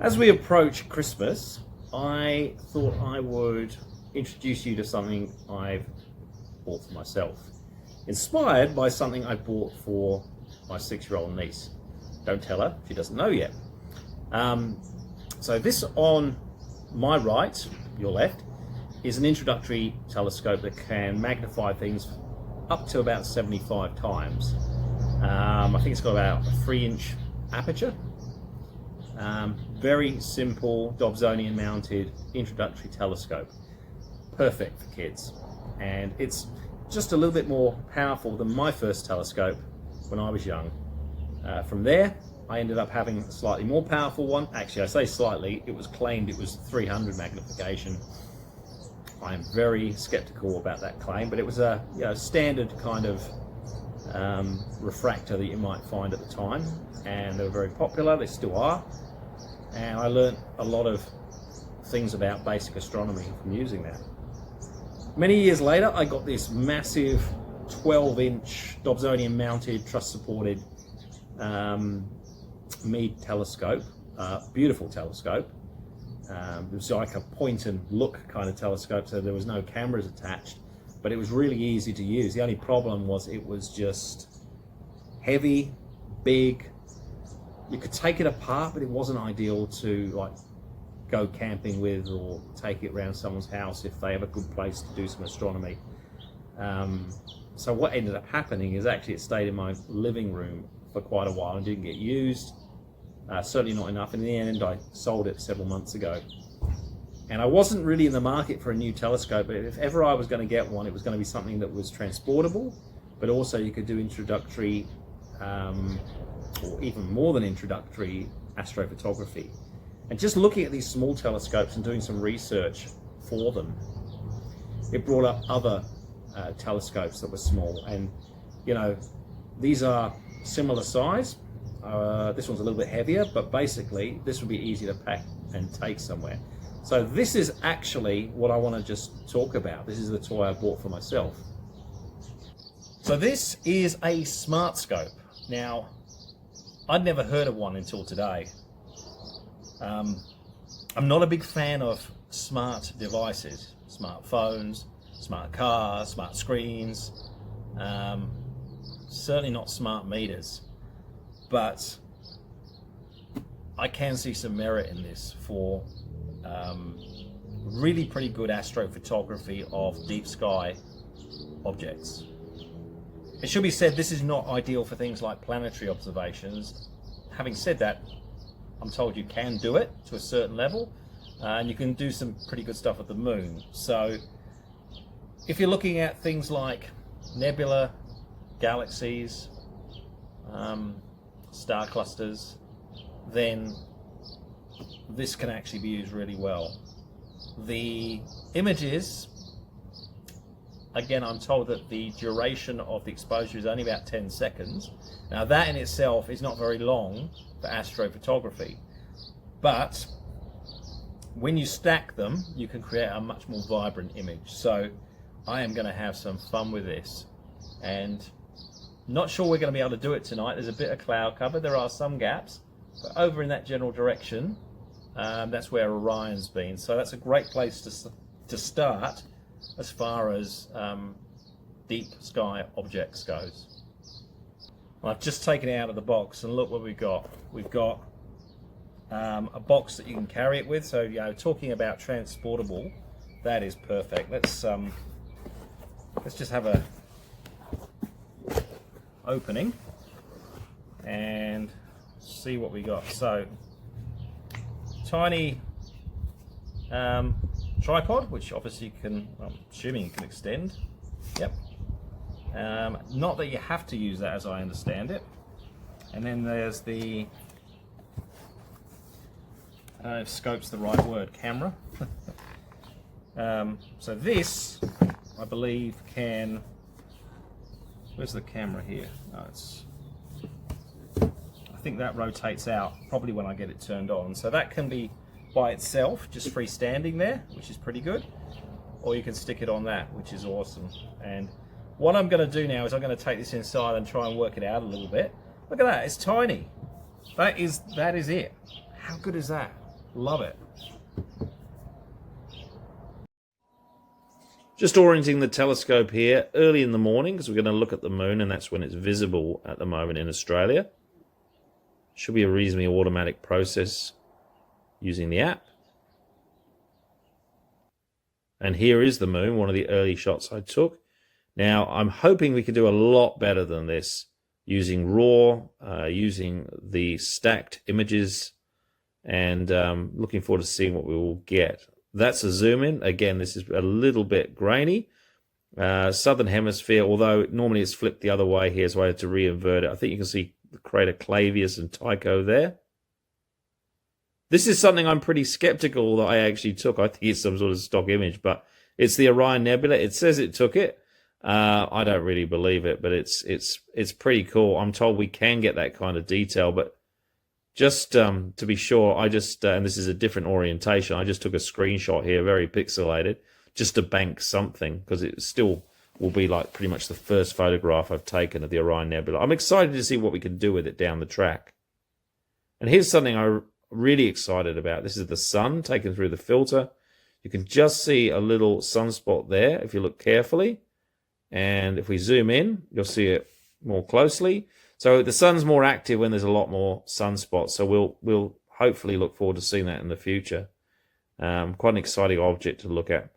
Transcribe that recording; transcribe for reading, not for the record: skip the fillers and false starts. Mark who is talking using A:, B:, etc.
A: As we approach Christmas, I thought I would introduce you to something I've bought for myself, inspired by something I bought for my 6-year-old niece. Don't tell her, she doesn't know yet. So this on my right, your left, is an introductory telescope that can magnify things up to about 75 times. I think it's got about a 3-inch aperture. Very simple Dobsonian mounted introductory telescope, perfect for kids, and it's just a little bit more powerful than my first telescope when I was young. From there I ended up having a slightly more powerful one. Actually, I say slightly, it was claimed it was 300 magnification. I am very skeptical about that claim, but it was a standard kind of refractor that you might find at the time, and they were very popular. They still are, and I learnt a lot of things about basic astronomy from using that. Many years later, I got this massive 12-inch Dobsonian mounted truss supported Meade telescope, beautiful telescope. It was like a point and look kind of telescope, so there was no cameras attached, but it was really easy to use. The only problem was it was just heavy, big. You could take it apart, but it wasn't ideal to like go camping with or take it around someone's house if they have a good place to do some astronomy. So what ended up happening is actually it stayed in my living room for quite a while and didn't get used. Certainly not enough. In the end, I sold it several months ago. And I wasn't really in the market for a new telescope, but if ever I was going to get one, it was going to be something that was transportable, but also you could do introductory, or even more than introductory, astrophotography. And just looking at these small telescopes and doing some research for them, it brought up other telescopes that were small. And, you know, these are similar size. This one's a little bit heavier, but basically this would be easy to pack and take somewhere. So this is actually what I want to just talk about. This is the toy I bought for myself. So this is a smart scope. Now, I'd never heard of one until today. I'm not a big fan of smart devices, smartphones, smart cars, smart screens, certainly not smart meters. But I can see some merit in this for really pretty good astrophotography of deep sky objects. It should be said this is not ideal for things like planetary observations. Having said that, I'm told you can do it to a certain level, and you can do some pretty good stuff at the moon. So if you're looking at things like nebula, galaxies, star clusters, then this can actually be used really well. The images, again, I'm told that the duration of the exposure is only about 10 seconds. Now that in itself is not very long for astrophotography, but when you stack them, you can create a much more vibrant image. So I am going to have some fun with this, and not sure we're going to be able to do it tonight. There's a bit of cloud cover, there are some gaps, but over in that general direction, that's where Orion's been. So that's a great place to start as far as deep sky objects goes. Well, I've just taken it out of the box, and look what we've got. We've got a box that you can carry it with. So, you know, talking about transportable, that is perfect. Let's just have a opening and see what we got. So tiny tripod, which obviously can, I'm assuming you can extend. Yep. Not that you have to use that, as I understand it. And then there's the, I don't know if scope's the right word, camera. So this, I believe, can, where's the camera here? Oh, I think that rotates out probably when I get it turned on. So that can be by itself, just freestanding there, which is pretty good. Or you can stick it on that, which is awesome. And what I'm going to do now is I'm going to take this inside and try and work it out a little bit. Look at that, it's tiny. That is it. How good is that? Love it. Just orienting the telescope here early in the morning because we're going to look at the moon, and that's when it's visible at the moment in Australia. Should be a reasonably automatic process using the app. And here is the moon, one of the early shots I took. Now, I'm hoping we can do a lot better than this using RAW, using the stacked images, and looking forward to seeing what we will get. That's a zoom in. Again, this is a little bit grainy. Southern hemisphere, although normally it's flipped the other way here, so I had to re-invert it. I think you can see the crater Clavius and Tycho there. This is something I'm pretty skeptical that I actually took. I think it's some sort of stock image, but it's the Orion Nebula. It says it took it. I don't really believe it, but it's pretty cool. I'm told we can get that kind of detail, but just to be sure, and this is a different orientation, I just took a screenshot here, very pixelated, just to bank something, because it still will be like pretty much the first photograph I've taken of the Orion Nebula. I'm excited to see what we can do with it down the track. And here's something I'm really excited about. This is the sun taken through the filter. You can just see a little sunspot there if you look carefully. And if we zoom in, you'll see it more closely. So the sun's more active when there's a lot more sunspots. So we'll hopefully look forward to seeing that in the future. Quite an exciting object to look at.